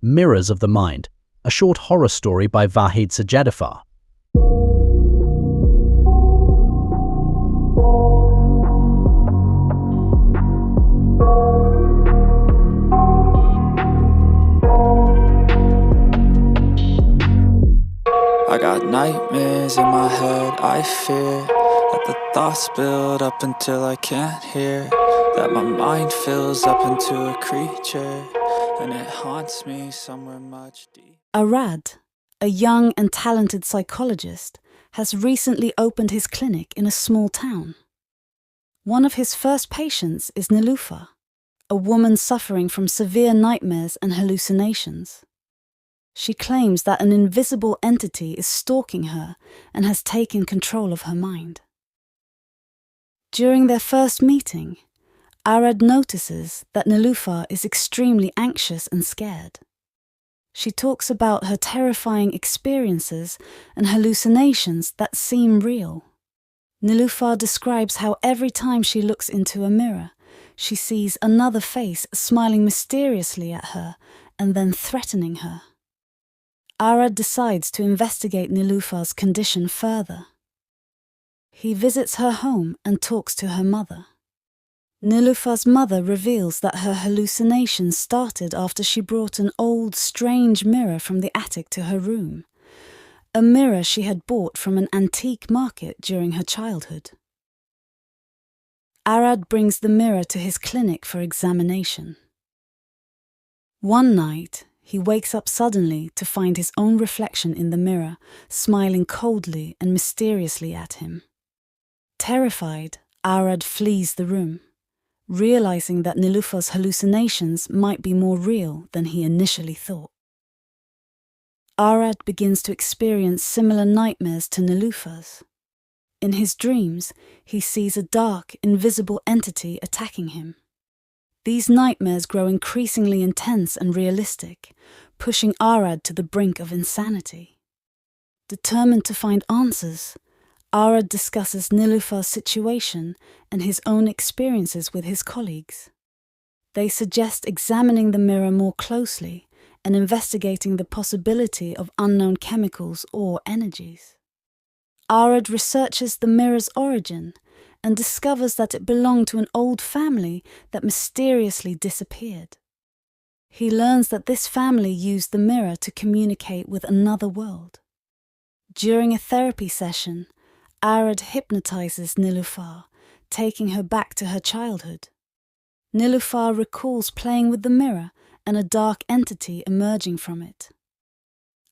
Mirrors of the Mind, a short horror story by Vahid Sajjadifar. I got nightmares in my head, I fear that the thoughts build up until I can't hear, that my mind fills up into a creature, and it haunts me somewhere much deep. Arad, a young and talented psychologist, has recently opened his clinic in a small town. One of his first patients is Niloufar, a woman suffering from severe nightmares and hallucinations. She claims that an invisible entity is stalking her and has taken control of her mind. During their first meeting, Arad notices that Niloufar is extremely anxious and scared. She talks about her terrifying experiences and hallucinations that seem real. Niloufar describes how every time she looks into a mirror, she sees another face smiling mysteriously at her and then threatening her. Arad decides to investigate Niloufar's condition further. He visits her home and talks to her mother. Niloufar's mother reveals that her hallucinations started after she brought an old, strange mirror from the attic to her room, a mirror she had bought from an antique market during her childhood. Arad brings the mirror to his clinic for examination. One night, he wakes up suddenly to find his own reflection in the mirror, smiling coldly and mysteriously at him. Terrified, Arad flees the room, realizing that Niloufar's hallucinations might be more real than he initially thought. Arad begins to experience similar nightmares to Niloufar's. In his dreams, he sees a dark, invisible entity attacking him. These nightmares grow increasingly intense and realistic, pushing Arad to the brink of insanity. Determined to find answers, Arad discusses Niloufar's situation and his own experiences with his colleagues. They suggest examining the mirror more closely and investigating the possibility of unknown chemicals or energies. Arad researches the mirror's origin and discovers that it belonged to an old family that mysteriously disappeared. He learns that this family used the mirror to communicate with another world. During a therapy session, Arad hypnotizes Niloufar, taking her back to her childhood. Niloufar recalls playing with the mirror and a dark entity emerging from it.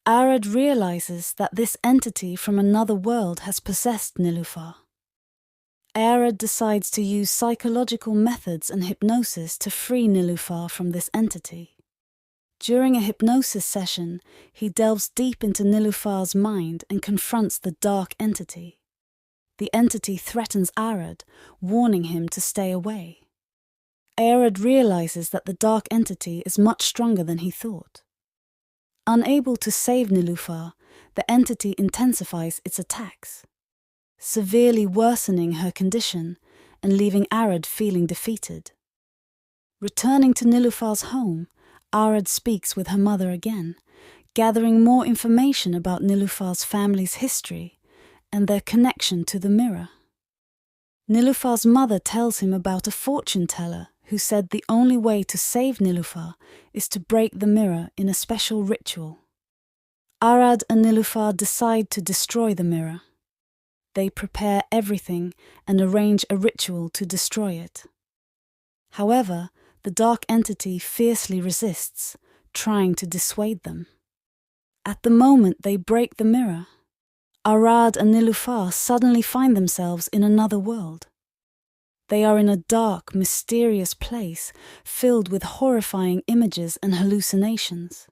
Arad realizes that this entity from another world has possessed Niloufar. Arad decides to use psychological methods and hypnosis to free Niloufar from this entity. During a hypnosis session, he delves deep into Niloufar's mind and confronts the dark entity. The entity threatens Arad, warning him to stay away. Arad realizes that the dark entity is much stronger than he thought. Unable to save Niloufar, the entity intensifies its attacks, severely worsening her condition and leaving Arad feeling defeated. Returning to Niloufar's home, Arad speaks with her mother again, gathering more information about Niloufar's family's history and their connection to the mirror. Niloufar's mother tells him about a fortune teller who said the only way to save Niloufar is to break the mirror in a special ritual. Arad and Niloufar decide to destroy the mirror. They prepare everything and arrange a ritual to destroy it. However, the dark entity fiercely resists, trying to dissuade them. At the moment they break the mirror, Arad and Niloufar suddenly find themselves in another world. They are in a dark, mysterious place filled with horrifying images and hallucinations.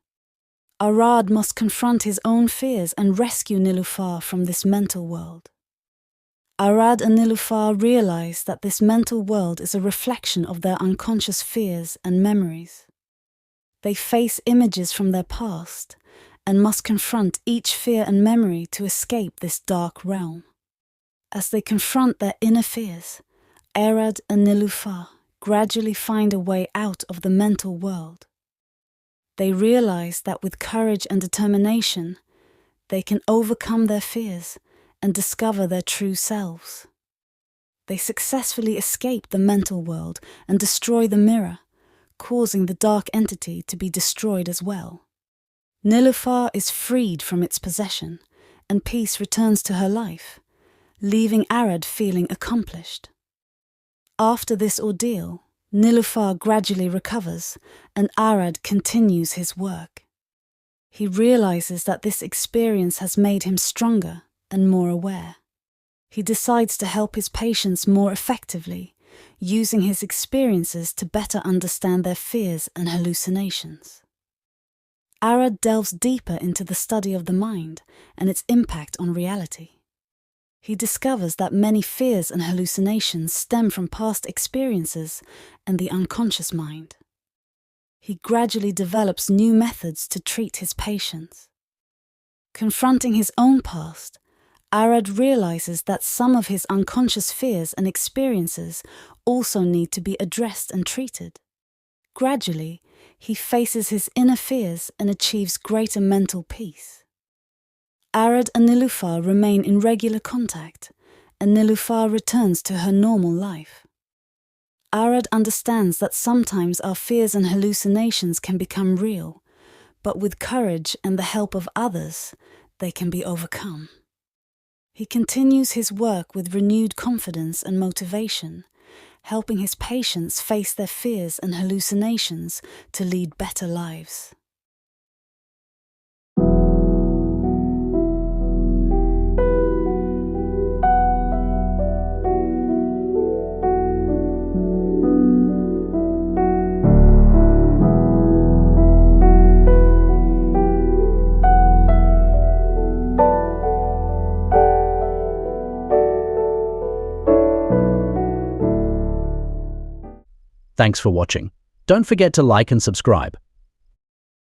Arad must confront his own fears and rescue Niloufar from this mental world. Arad and Niloufar realize that this mental world is a reflection of their unconscious fears and memories. They face images from their past and must confront each fear and memory to escape this dark realm. As they confront their inner fears, Arad and Niloufar gradually find a way out of the mental world. They realize that with courage and determination, they can overcome their fears and discover their true selves. They successfully escape the mental world and destroy the mirror, causing the dark entity to be destroyed as well. Nilüfer is freed from its possession, and peace returns to her life, leaving Arad feeling accomplished. After this ordeal, Nilüfer gradually recovers, and Arad continues his work. He realizes that this experience has made him stronger and more aware. He decides to help his patients more effectively, using his experiences to better understand their fears and hallucinations. Arad delves deeper into the study of the mind and its impact on reality. He discovers that many fears and hallucinations stem from past experiences and the unconscious mind. He gradually develops new methods to treat his patients. Confronting his own past, Arad realizes that some of his unconscious fears and experiences also need to be addressed and treated. Gradually, he faces his inner fears and achieves greater mental peace. Arad and Nilüfer remain in regular contact, and Nilüfer returns to her normal life. Arad understands that sometimes our fears and hallucinations can become real, but with courage and the help of others, they can be overcome. He continues his work with renewed confidence and motivation, helping his patients face their fears and hallucinations to lead better lives. Thanks for watching. Don't forget to like and subscribe.